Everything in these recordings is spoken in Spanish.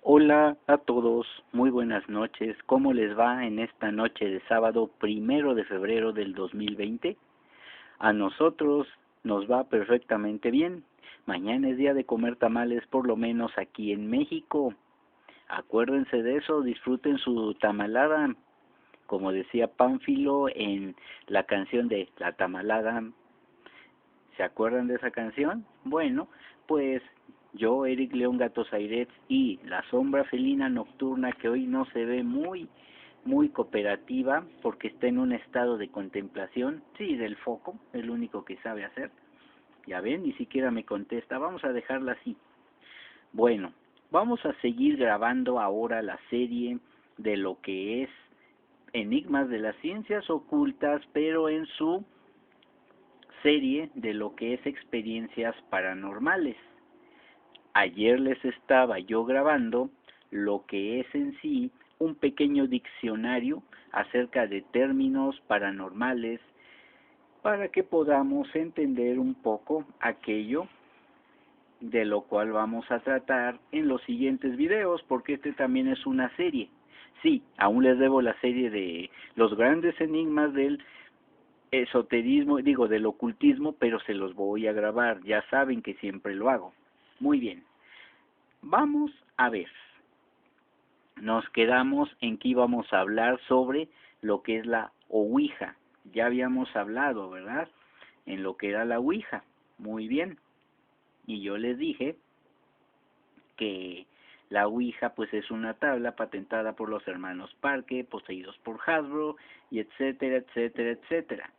Hola a todos, muy buenas noches. ¿Cómo les va en esta noche de sábado 1 de febrero del 2020? A nosotros nos va perfectamente bien. Mañana es día de comer tamales, por lo menos aquí en México. Acuérdense de eso, disfruten su tamalada. Como decía Pánfilo en la canción de La Tamalada, ¿se acuerdan de esa canción? Bueno, pues yo, Eric León Gatos Airets y la sombra felina nocturna, que hoy no se ve muy cooperativa porque está en un estado de contemplación, sí, del foco, el único que sabe hacer. Ya ven, ni siquiera me contesta, vamos a dejarla así. Bueno, vamos a seguir grabando ahora la serie de lo que es Enigmas de las Ciencias Ocultas, pero en su serie de lo que es experiencias paranormales. Ayer les estaba yo grabando lo que es en sí un pequeño diccionario acerca de términos paranormales para que podamos entender un poco aquello de lo cual vamos a tratar en los siguientes videos, porque este también es una serie. Sí, aún les debo la serie de los grandes enigmas del esoterismo, digo, del ocultismo, pero se los voy a grabar, ya saben que siempre lo hago. Muy bien, vamos a ver. Nos quedamos en que íbamos a hablar sobre lo que es la Ouija. Ya habíamos hablado, ¿verdad? En lo que era la Ouija. Muy bien. Y yo les dije que la Ouija pues es una tabla patentada por los hermanos Parker, poseídos por Hasbro, y etcétera, etcétera, etcétera.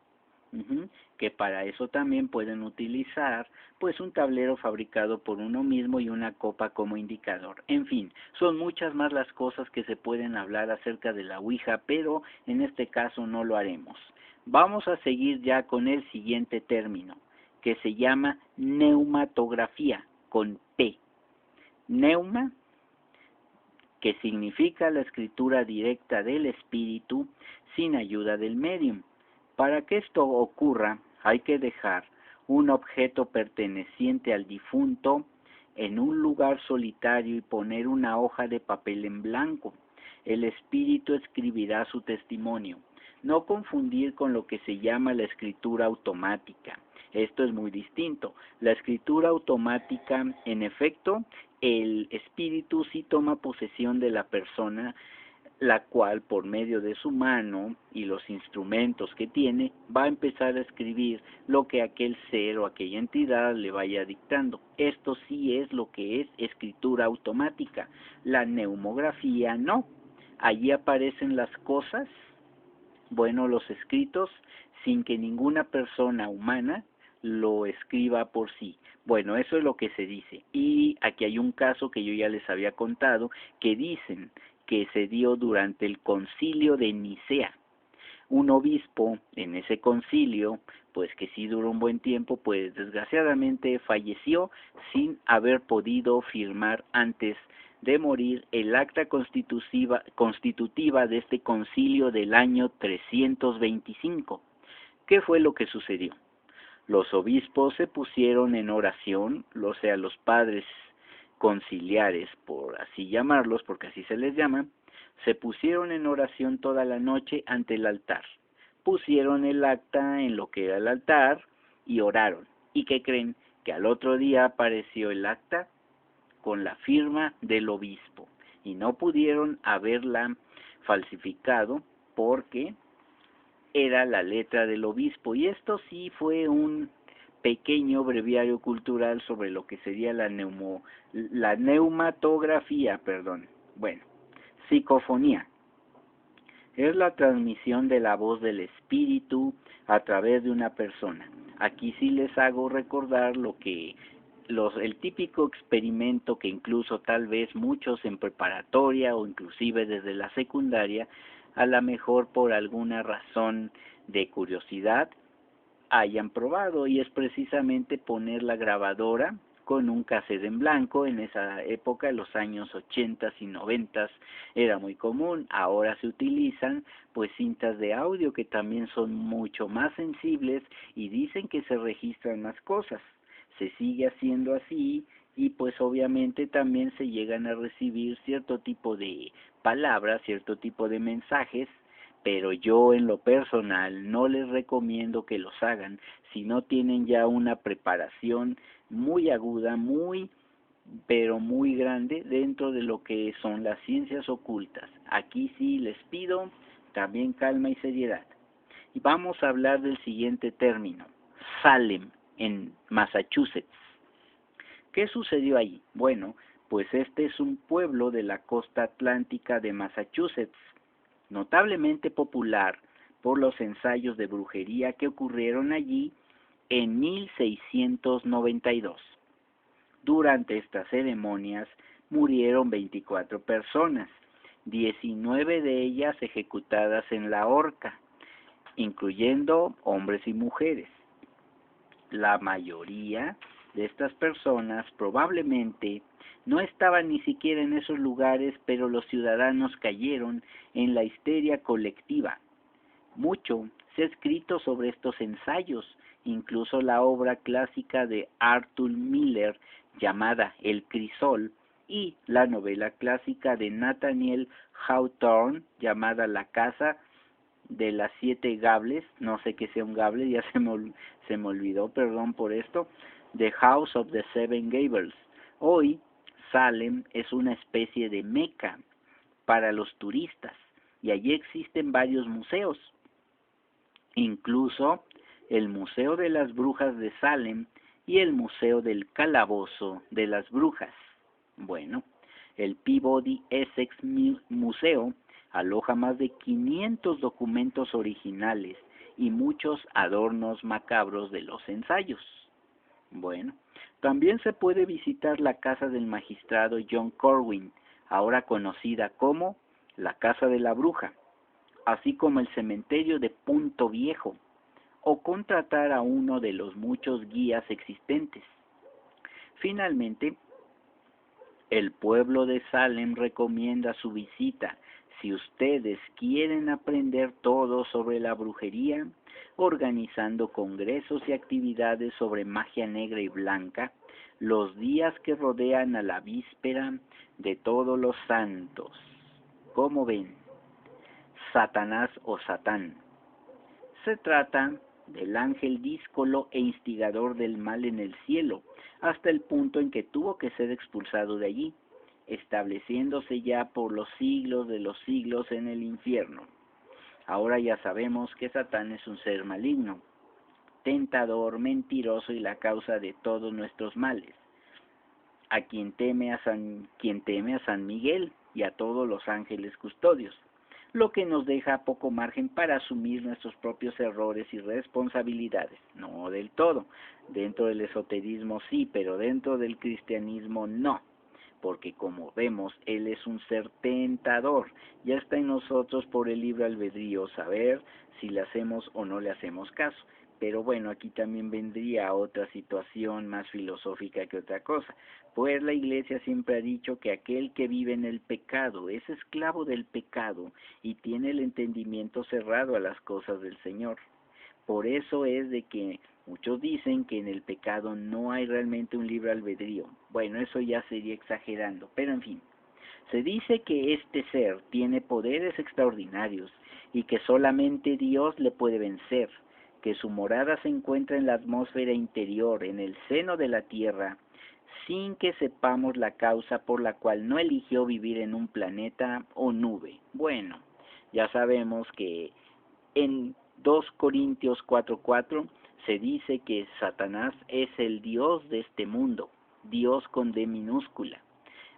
Que para eso también pueden utilizar pues un tablero fabricado por uno mismo y una copa como indicador. En fin, son muchas más las cosas que se pueden hablar acerca de la Ouija, pero en este caso no lo haremos. Vamos a seguir ya con el siguiente término, que se llama neumatografía, con P. Neuma, que significa la escritura directa del espíritu sin ayuda del medium. Para que esto ocurra, hay que dejar un objeto perteneciente al difunto en un lugar solitario y poner una hoja de papel en blanco. El espíritu escribirá su testimonio. No confundir con lo que se llama la escritura automática. Esto es muy distinto. La escritura automática, en efecto, el espíritu sí toma posesión de la persona, la cual por medio de su mano y los instrumentos que tiene va a empezar a escribir lo que aquel ser o aquella entidad le vaya dictando. Esto sí es lo que es escritura automática. La neumografía no. Allí aparecen las cosas, bueno, los escritos, sin que ninguna persona humana lo escriba por sí. Bueno, eso es lo que se dice. Y aquí hay un caso que yo ya les había contado, que dicen que se dio durante el concilio de Nicea. Un obispo en ese concilio, pues que sí duró un buen tiempo, pues desgraciadamente falleció sin haber podido firmar antes de morir el acta constitutiva de este concilio del año 325. ¿Qué fue lo que sucedió? Los obispos se pusieron en oración, o sea, los padres conciliares, por así llamarlos, porque así se les llama, se pusieron en oración toda la noche ante el altar. Pusieron el acta en lo que era el altar y oraron. ¿Y qué creen? Que al otro día apareció el acta con la firma del obispo y no pudieron haberla falsificado porque era la letra del obispo. Y esto sí fue un pequeño breviario cultural sobre lo que sería la neumatografía, perdón. Bueno, psicofonía. Es la transmisión de la voz del espíritu a través de una persona. Aquí sí les hago recordar lo que el típico experimento que incluso tal vez muchos en preparatoria o inclusive desde la secundaria, a lo mejor por alguna razón de curiosidad, hayan probado, y es precisamente poner la grabadora con un cassette en blanco. En esa época, en los años 80 y 90 era muy común. Ahora se utilizan pues cintas de audio que también son mucho más sensibles y dicen que se registran más cosas. Se sigue haciendo así, y pues obviamente también se llegan a recibir cierto tipo de palabras, cierto tipo de mensajes, pero yo en lo personal no les recomiendo que los hagan si no tienen ya una preparación muy aguda, pero muy grande dentro de lo que son las ciencias ocultas. Aquí sí les pido también calma y seriedad. Y vamos a hablar del siguiente término, Salem, en Massachusetts. ¿Qué sucedió allí? Bueno, pues este es un pueblo de la costa atlántica de Massachusetts, notablemente popular por los ensayos de brujería que ocurrieron allí en 1692. Durante estas ceremonias murieron 24 personas, 19 de ellas ejecutadas en la horca, incluyendo hombres y mujeres. La mayoría de estas personas probablemente no estaban ni siquiera en esos lugares, pero los ciudadanos cayeron en la histeria colectiva. Mucho se ha escrito sobre estos ensayos, incluso la obra clásica de Arthur Miller llamada El Crisol y la novela clásica de Nathaniel Hawthorne llamada La Casa de las Siete Gables, no sé qué sea un gable, ya se me olvidó, perdón por esto, The House of the Seven Gables. Hoy Salem es una especie de meca para los turistas y allí existen varios museos, incluso el Museo de las Brujas de Salem y el Museo del Calabozo de las Brujas. Bueno, el Peabody Essex Museo aloja más de 500 documentos originales y muchos adornos macabros de los ensayos. Bueno, también se puede visitar la casa del magistrado John Corwin, ahora conocida como la Casa de la Bruja, así como el cementerio de Punto Viejo, o contratar a uno de los muchos guías existentes. Finalmente, el pueblo de Salem recomienda su visita si ustedes quieren aprender todo sobre la brujería, organizando congresos y actividades sobre magia negra y blanca, los días que rodean a la víspera de Todos los Santos. ¿Cómo ven? Satanás o Satán. Se trata del ángel díscolo e instigador del mal en el cielo, hasta el punto en que tuvo que ser expulsado de allí, estableciéndose ya por los siglos de los siglos en el infierno. Ahora ya sabemos que Satán es un ser maligno, tentador, mentiroso y la causa de todos nuestros males, a quien teme a San Miguel y a todos los ángeles custodios, lo que nos deja poco margen para asumir nuestros propios errores y responsabilidades. No del todo. Dentro del esoterismo sí, pero dentro del cristianismo no. Porque como vemos, Él es un ser tentador. Ya está en nosotros por el libre albedrío saber si le hacemos o no le hacemos caso. Pero bueno, aquí también vendría otra situación más filosófica que otra cosa. Pues la Iglesia siempre ha dicho que aquel que vive en el pecado es esclavo del pecado y tiene el entendimiento cerrado a las cosas del Señor. Por eso es de que muchos dicen que en el pecado no hay realmente un libre albedrío. Bueno, eso ya sería exagerando, pero en fin. Se dice que este ser tiene poderes extraordinarios y que solamente Dios le puede vencer, que su morada se encuentra en la atmósfera interior, en el seno de la tierra, sin que sepamos la causa por la cual no eligió vivir en un planeta o nube. Bueno, ya sabemos que en 2 Corintios 4:4 se dice que Satanás es el Dios de este mundo, Dios con D minúscula.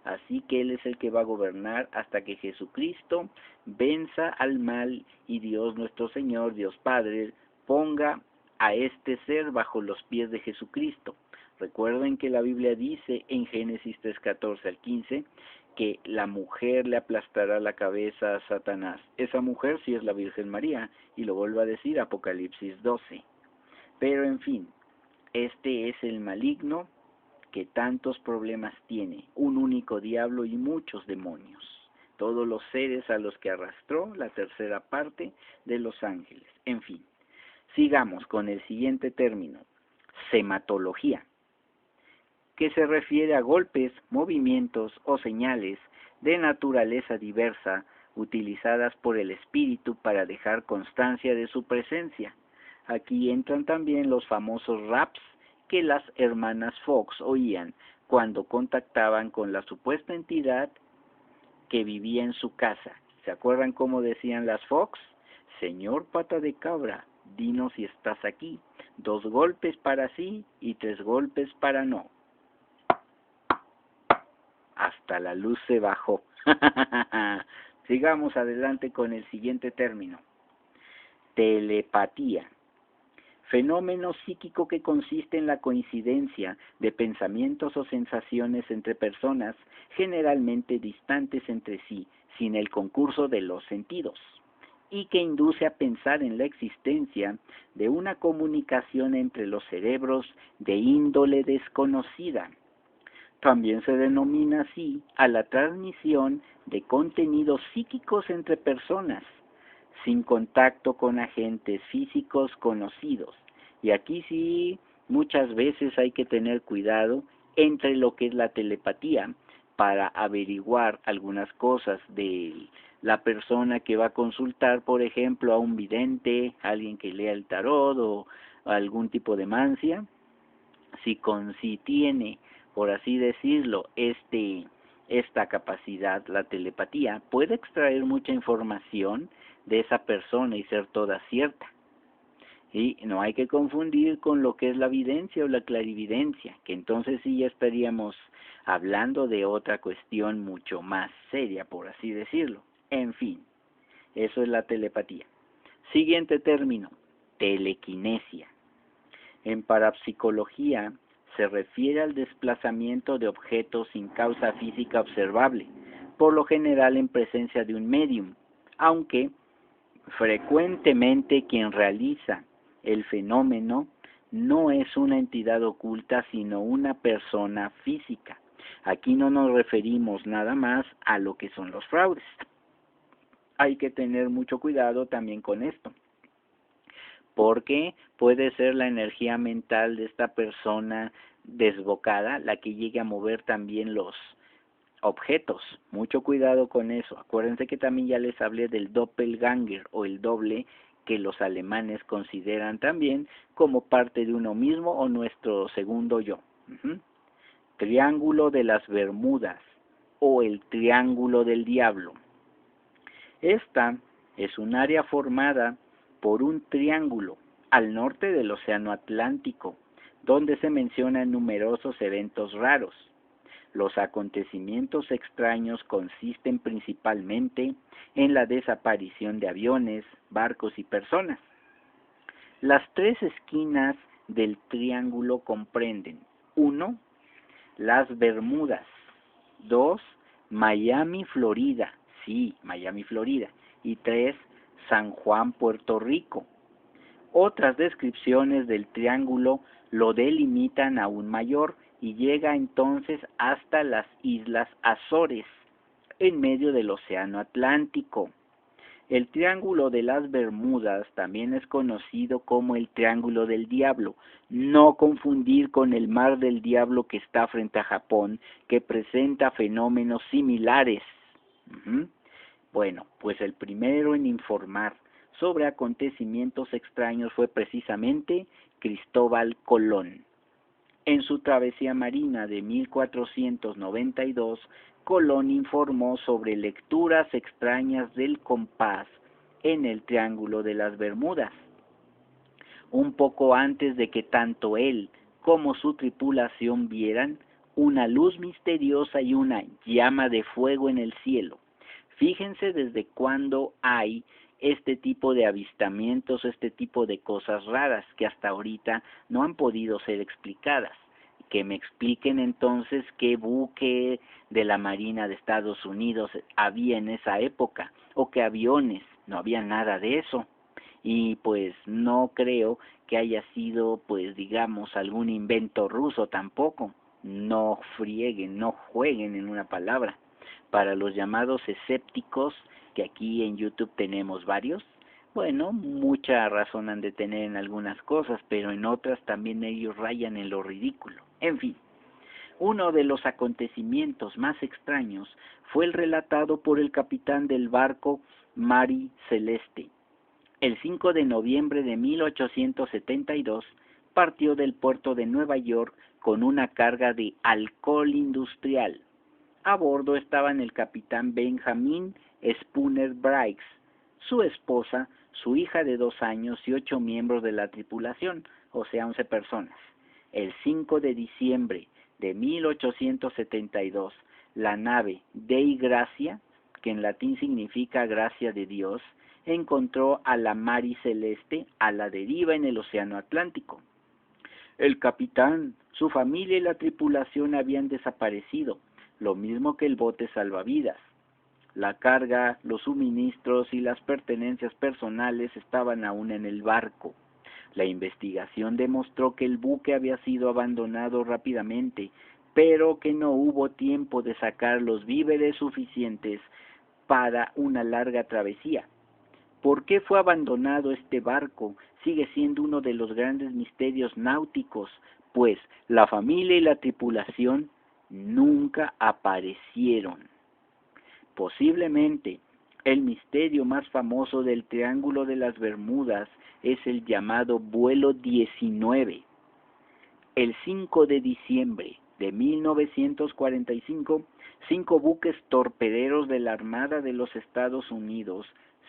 Así que Él es el que va a gobernar hasta que Jesucristo venza al mal y Dios nuestro Señor, Dios Padre, ponga a este ser bajo los pies de Jesucristo. Recuerden que la Biblia dice en Génesis 3:14 al 15 que la mujer le aplastará la cabeza a Satanás. Esa mujer sí es la Virgen María, y lo vuelve a decir Apocalipsis 12. Pero en fin, este es el maligno que tantos problemas tiene, un único diablo y muchos demonios, todos los seres a los que arrastró la tercera parte de los ángeles. En fin, sigamos con el siguiente término, sematología. que se refiere a golpes, movimientos o señales de naturaleza diversa utilizadas por el espíritu para dejar constancia de su presencia. Aquí entran también los famosos raps que las hermanas Fox oían cuando contactaban con la supuesta entidad que vivía en su casa. ¿Se acuerdan cómo decían las Fox? Señor Pata de Cabra, dinos si estás aquí. 2 golpes para sí y 3 golpes para no. Hasta la luz se bajó. Sigamos adelante con el siguiente término. Telepatía. Fenómeno psíquico que consiste en la coincidencia de pensamientos o sensaciones entre personas generalmente distantes entre sí, sin el concurso de los sentidos, y que induce a pensar en la existencia de una comunicación entre los cerebros de índole desconocida. También se denomina así a la transmisión de contenidos psíquicos entre personas, sin contacto con agentes físicos conocidos. Y aquí sí, muchas veces hay que tener cuidado entre lo que es la telepatía para averiguar algunas cosas de la persona que va a consultar, por ejemplo, a un vidente, a alguien que lea el tarot o algún tipo de mancia. Si tiene, por así decirlo, esta capacidad, la telepatía, puede extraer mucha información de esa persona y ser toda cierta. Y no hay que confundir con lo que es la videncia o la clarividencia, que entonces sí ya estaríamos hablando de otra cuestión mucho más seria, por así decirlo. En fin, eso es la telepatía. Siguiente término, telequinesia. En parapsicología se refiere al desplazamiento de objetos sin causa física observable, por lo general en presencia de un médium, aunque frecuentemente quien realiza el fenómeno no es una entidad oculta, sino una persona física. Aquí no nos referimos nada más a lo que son los fraudes. Hay que tener mucho cuidado también con esto, porque puede ser la energía mental de esta persona desbocada la que llegue a mover también los objetos. Mucho cuidado con eso. Acuérdense que también ya les hablé del doppelganger o el doble, que los alemanes consideran también como parte de uno mismo o nuestro segundo yo. Triángulo de las Bermudas o el Triángulo del Diablo. Esta es un área formada por un triángulo al norte del Océano Atlántico, donde se mencionan numerosos eventos raros. Los acontecimientos extraños consisten principalmente en la desaparición de aviones, barcos y personas. Las 3 esquinas del triángulo comprenden: 1. Las Bermudas; 2. Miami, Florida, sí, Miami, Florida, y 3. San Juan, Puerto Rico. Otras descripciones del triángulo lo delimitan aún mayor y llega entonces hasta las Islas Azores, en medio del Océano Atlántico. El Triángulo de las Bermudas también es conocido como el Triángulo del Diablo, no confundir con el Mar del Diablo que está frente a Japón, que presenta fenómenos similares. Bueno, pues el primero en informar sobre acontecimientos extraños fue precisamente Cristóbal Colón. En su travesía marina de 1492, Colón informó sobre lecturas extrañas del compás en el Triángulo de las Bermudas. Un poco antes de que tanto él como su tripulación vieran una luz misteriosa y una llama de fuego en el cielo. Fíjense desde cuándo hay este tipo de avistamientos, este tipo de cosas raras que hasta ahorita no han podido ser explicadas. Que me expliquen entonces qué buque de la Marina de Estados Unidos había en esa época, o qué aviones. No había nada de eso. Y pues no creo que haya sido, pues digamos, algún invento ruso tampoco. No frieguen, no jueguen, en una palabra. Para los llamados escépticos, que aquí en YouTube tenemos varios, bueno, mucha razón han de tener en algunas cosas, pero en otras también ellos rayan en lo ridículo. En fin, Uno de los acontecimientos más extraños fue el relatado por el capitán del barco Mary Celeste. El 5 de noviembre de 1872 partió del puerto de Nueva York con una carga de alcohol industrial. A bordo estaban el capitán Benjamin Spooner Briggs, su esposa, su hija de 2 años y 8 miembros de la tripulación, o sea, 11 personas. El 5 de diciembre de 1872, la nave Dei Gracia, que en latín significa gracia de Dios, encontró a la Mary Celeste a la deriva en el océano Atlántico. El capitán, su familia y la tripulación habían desaparecido, lo mismo que el bote salvavidas. La carga, los suministros y las pertenencias personales estaban aún en el barco. La investigación demostró que el buque había sido abandonado rápidamente, pero que no hubo tiempo de sacar los víveres suficientes para una larga travesía. ¿Por qué fue abandonado este barco? Sigue siendo uno de los grandes misterios náuticos, pues la familia y la tripulación nunca aparecieron. Posiblemente el misterio más famoso del Triángulo de las Bermudas es el llamado vuelo 19. El 5 de diciembre de 1945, 5 buques torpederos de la Armada de los Estados Unidos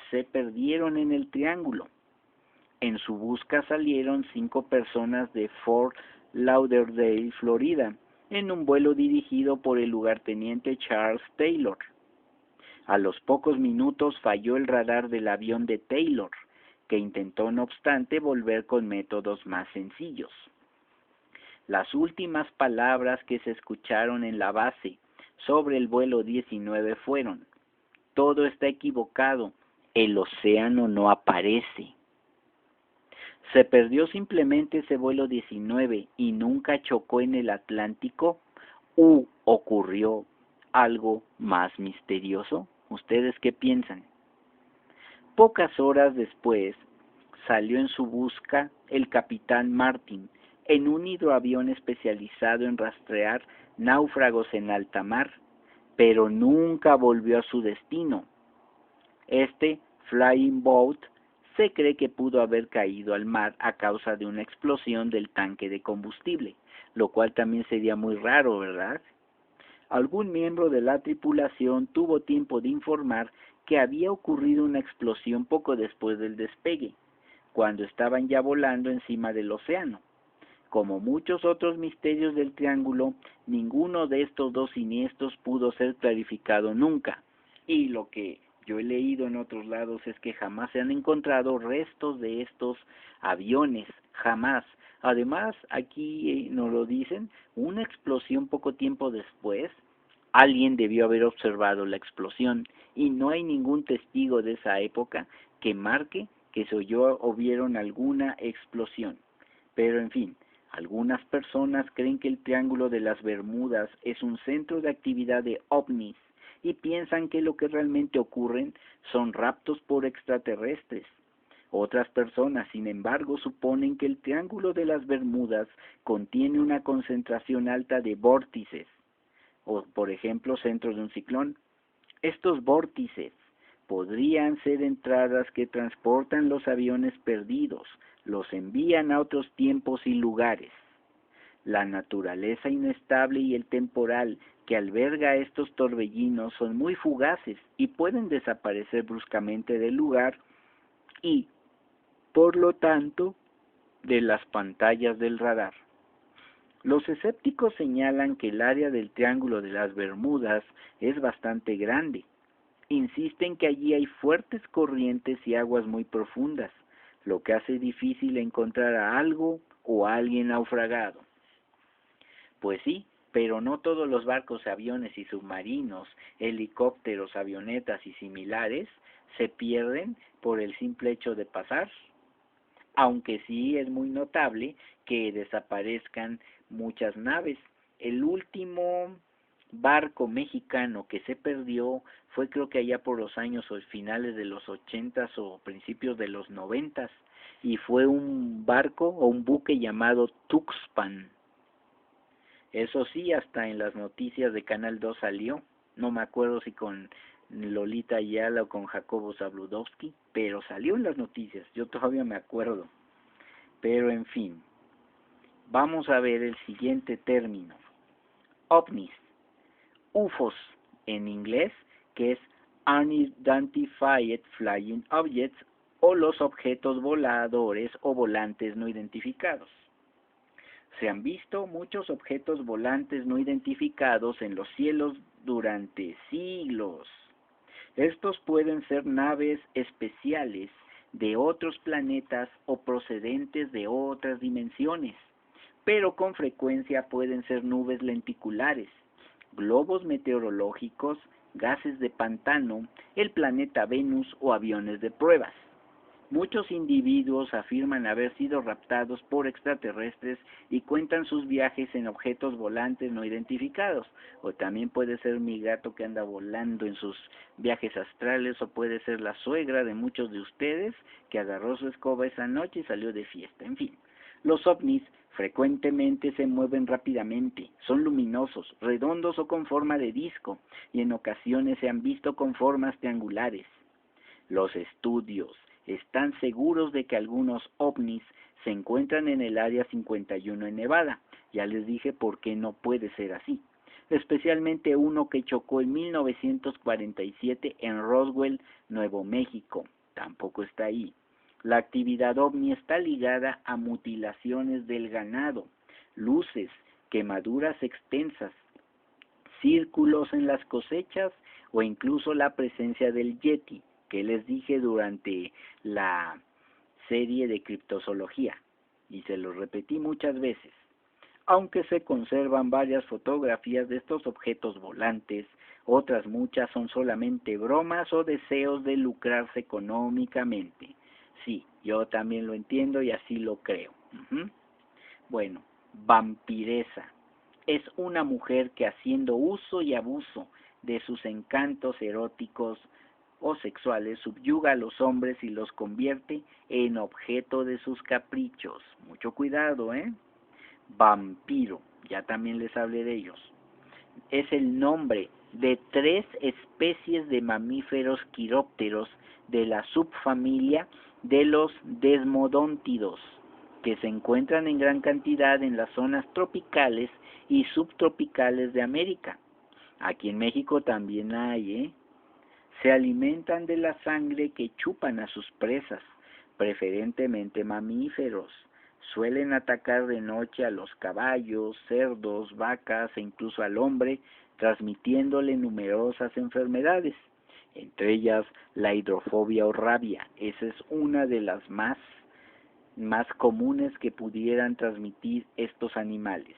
se perdieron en el Triángulo. En su busca salieron 5 personas de Fort Lauderdale, Florida, en un vuelo dirigido por el lugarteniente Charles Taylor. A los pocos minutos falló el radar del avión de Taylor, que intentó no obstante volver con métodos más sencillos. Las últimas palabras que se escucharon en la base sobre el vuelo 19 fueron: todo está equivocado, el océano no aparece. ¿Se perdió simplemente ese vuelo 19 y nunca chocó en el Atlántico? ¿U ocurrió algo más misterioso? ¿Ustedes qué piensan? Pocas horas después salió en su busca el capitán Martin en un hidroavión especializado en rastrear náufragos en alta mar, pero nunca volvió a su destino. Este Flying Boat se cree que pudo haber caído al mar a causa de una explosión del tanque de combustible, lo cual también sería muy raro, ¿verdad? Algún miembro de la tripulación tuvo tiempo de informar que había ocurrido una explosión poco después del despegue, cuando estaban ya volando encima del océano. Como muchos otros misterios del Triángulo, ninguno de estos dos siniestros pudo ser clarificado nunca, y lo que yo he leído en otros lados es que jamás se han encontrado restos de estos aviones, jamás. Además, aquí nos lo dicen, una explosión poco tiempo después, alguien debió haber observado la explosión, y no hay ningún testigo de esa época que marque que se oyó o vieron alguna explosión. Pero en fin, algunas personas creen que el Triángulo de las Bermudas es un centro de actividad de ovnis y piensan que lo que realmente ocurren son raptos por extraterrestres. Otras personas, sin embargo, suponen que el Triángulo de las Bermudas contiene una concentración alta de vórtices, o por ejemplo centros de un ciclón. Estos vórtices podrían ser entradas que transportan los aviones perdidos, los envían a otros tiempos y lugares. La naturaleza inestable y el temporal que alberga estos torbellinos son muy fugaces y pueden desaparecer bruscamente del lugar y, por lo tanto, de las pantallas del radar. Los escépticos señalan que el área del Triángulo de las Bermudas es bastante grande. Insisten que allí hay fuertes corrientes y aguas muy profundas, lo que hace difícil encontrar a algo o a alguien naufragado. Pues sí, pero no todos los barcos, aviones y submarinos, helicópteros, avionetas y similares se pierden por el simple hecho de pasar, aunque sí es muy notable que desaparezcan muchas naves. El último barco mexicano que se perdió fue creo que allá por los años o finales de los 80s o principios de los 90s, y fue un barco o un buque llamado Tuxpan. Eso sí, hasta en las noticias de Canal 2 salió, no me acuerdo si con Lolita Ayala o con Jacobo Zabludovsky, pero salió en las noticias, yo todavía me acuerdo. Pero en fin, vamos a ver el siguiente término. OVNIs, UFOs en inglés, que es Unidentified Flying Objects, o los objetos voladores o volantes no identificados. Se han visto muchos objetos volantes no identificados en los cielos durante siglos. Estos pueden ser naves especiales de otros planetas o procedentes de otras dimensiones, pero con frecuencia pueden ser nubes lenticulares, globos meteorológicos, gases de pantano, el planeta Venus o aviones de pruebas. Muchos individuos afirman haber sido raptados por extraterrestres y cuentan sus viajes en objetos volantes no identificados. O también puede ser mi gato que anda volando en sus viajes astrales, o puede ser la suegra de muchos de ustedes que agarró su escoba esa noche y salió de fiesta. En fin, los ovnis frecuentemente se mueven rápidamente, son luminosos, redondos o con forma de disco, y en ocasiones se han visto con formas triangulares. Los estudios están seguros de que algunos ovnis se encuentran en el Área 51 en Nevada. Ya les dije por qué no puede ser así. Especialmente uno que chocó en 1947 en Roswell, Nuevo México. Tampoco está ahí. La actividad ovni está ligada a mutilaciones del ganado, luces, quemaduras extensas, círculos en las cosechas o incluso la presencia del Yeti, que les dije durante la serie de criptozoología, y se lo repetí muchas veces. Aunque se conservan varias fotografías de estos objetos volantes, otras muchas son solamente bromas o deseos de lucrarse económicamente. Sí, yo también lo entiendo y así lo creo. Bueno, vampiresa. Es una mujer que, haciendo uso y abuso de sus encantos eróticos o sexuales, subyuga a los hombres y los convierte en objeto de sus caprichos. Mucho cuidado, ¿eh? Vampiro, ya también les hablé de ellos. Es el nombre de 3 especies de mamíferos quirópteros de la subfamilia de los desmodóntidos, que se encuentran en gran cantidad en las zonas tropicales y subtropicales de América. Aquí en México también hay, ¿eh? Se alimentan de la sangre que chupan a sus presas, preferentemente mamíferos. Suelen atacar de noche a los caballos, cerdos, vacas e incluso al hombre, transmitiéndole numerosas enfermedades, entre ellas la hidrofobia o rabia. Esa es una de las más comunes que pudieran transmitir estos animales.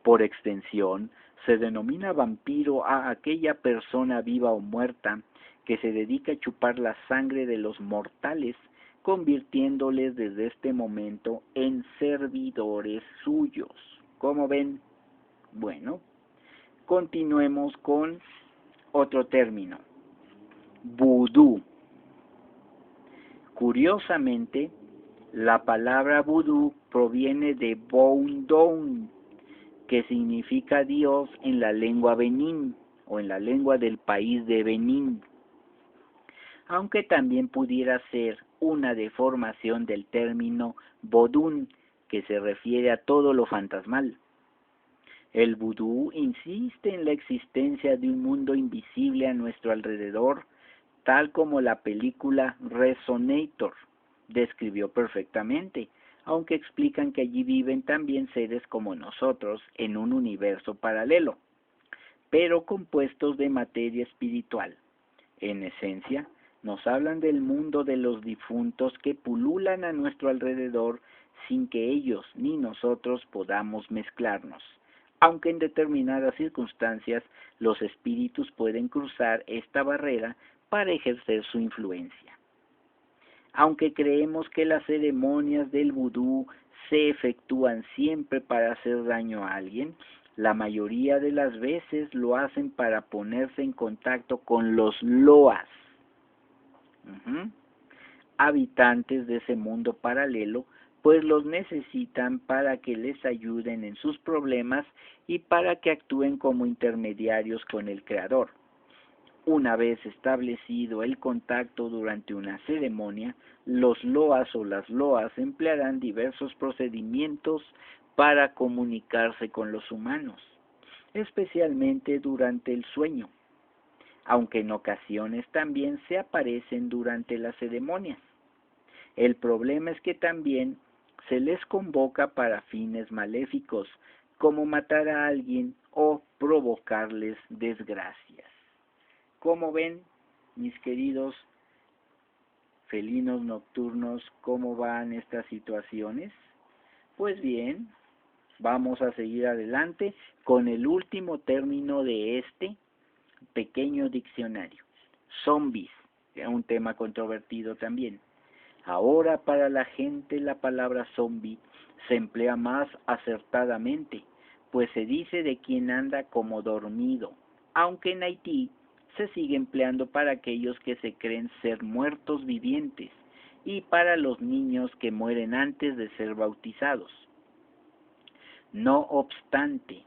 Por extensión, se denomina vampiro a aquella persona viva o muerta que se dedica a chupar la sangre de los mortales, convirtiéndoles desde este momento en servidores suyos. ¿Cómo ven? Bueno, continuemos con otro término, vudú. Curiosamente, la palabra vudú proviene de Boundon, que significa Dios en la lengua Benín o en la lengua del país de Benín, aunque también pudiera ser una deformación del término vodún, que se refiere a todo lo fantasmal. El vudú insiste en la existencia de un mundo invisible a nuestro alrededor, tal como la película Resonator describió perfectamente, aunque explican que allí viven también seres como nosotros en un universo paralelo, pero compuestos de materia espiritual. En esencia, nos hablan del mundo de los difuntos que pululan a nuestro alrededor sin que ellos ni nosotros podamos mezclarnos, aunque en determinadas circunstancias los espíritus pueden cruzar esta barrera para ejercer su influencia. Aunque creemos que las ceremonias del vudú se efectúan siempre para hacer daño a alguien, la mayoría de las veces lo hacen para ponerse en contacto con los loas, habitantes de ese mundo paralelo, pues los necesitan para que les ayuden en sus problemas y para que actúen como intermediarios con el Creador. Una vez establecido el contacto durante una ceremonia, los loas o las loas emplearán diversos procedimientos para comunicarse con los humanos, especialmente durante el sueño, aunque en ocasiones también se aparecen durante las ceremonias. El problema es que también se les convoca para fines maléficos, como matar a alguien o provocarles desgracias. ¿Cómo ven, mis queridos felinos nocturnos, cómo van estas situaciones? Pues bien, vamos a seguir adelante con el último término de este pequeño diccionario. Zombies, un tema controvertido también. Ahora para la gente la palabra zombie se emplea más acertadamente, pues se dice de quien anda como dormido, aunque en Haití se sigue empleando para aquellos que se creen ser muertos vivientes y para los niños que mueren antes de ser bautizados. No obstante,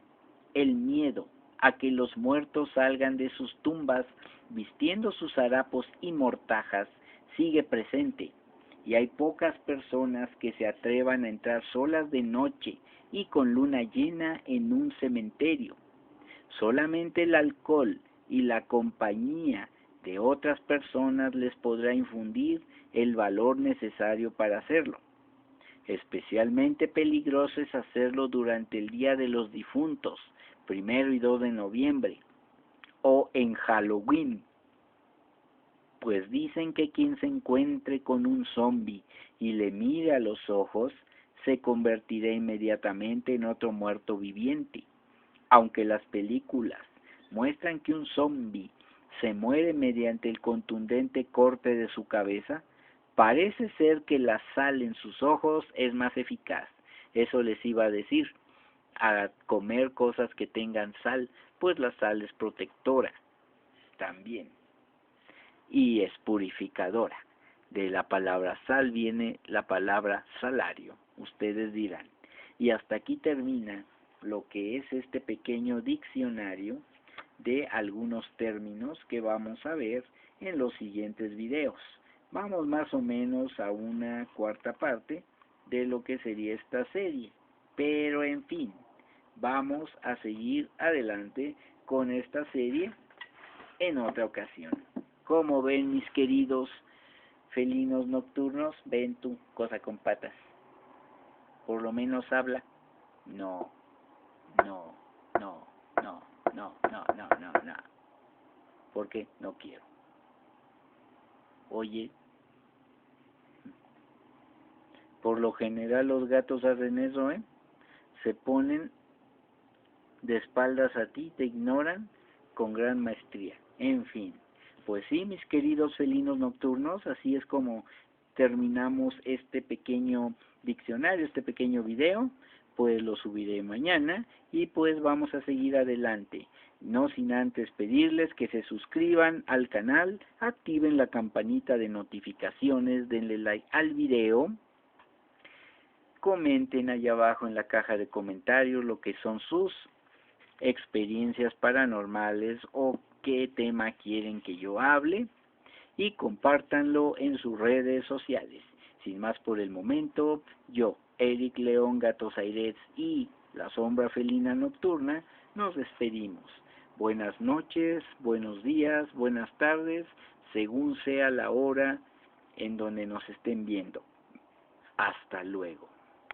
el miedo a que los muertos salgan de sus tumbas vistiendo sus harapos y mortajas sigue presente, y hay pocas personas que se atrevan a entrar solas de noche y con luna llena en un cementerio. Solamente el alcohol y la compañía de otras personas les podrá infundir el valor necesario para hacerlo. Especialmente peligroso es hacerlo durante el Día de los Difuntos, 1 y 2 de noviembre, o en Halloween, pues dicen que quien se encuentre con un zombi y le mire a los ojos, se convertirá inmediatamente en otro muerto viviente. Aunque las películas muestran que un zombi se muere mediante el contundente corte de su cabeza, parece ser que la sal en sus ojos es más eficaz. Eso les iba a decir, a comer cosas que tengan sal, pues la sal es protectora también y es purificadora. De la palabra sal viene la palabra salario, ustedes dirán. Y hasta aquí termina lo que es este pequeño diccionario de algunos términos que vamos a ver en los siguientes videos. Vamos más o menos a una cuarta parte de lo que sería esta serie, pero en fin, vamos a seguir adelante con esta serie en otra ocasión. Como ven, mis queridos felinos nocturnos? Ven tu cosa con patas. Por lo menos habla. No, no, no, no, no, no, no, no, no. Porque no quiero. Oye, por lo general los gatos hacen eso, ¿eh? Se ponen de espaldas a ti, te ignoran con gran maestría. En fin, pues sí, mis queridos felinos nocturnos, así es como terminamos este pequeño diccionario, este pequeño video. Pues lo subiré mañana y pues vamos a seguir adelante. No sin antes pedirles que se suscriban al canal, activen la campanita de notificaciones, denle like al video, comenten allá abajo en la caja de comentarios lo que son sus experiencias paranormales o qué tema quieren que yo hable y compártanlo en sus redes sociales. Sin más por el momento, yo, Eric León Gatos Airets y la Sombra Felina Nocturna, nos despedimos. Buenas noches, buenos días, buenas tardes, según sea la hora en donde nos estén viendo. Hasta luego.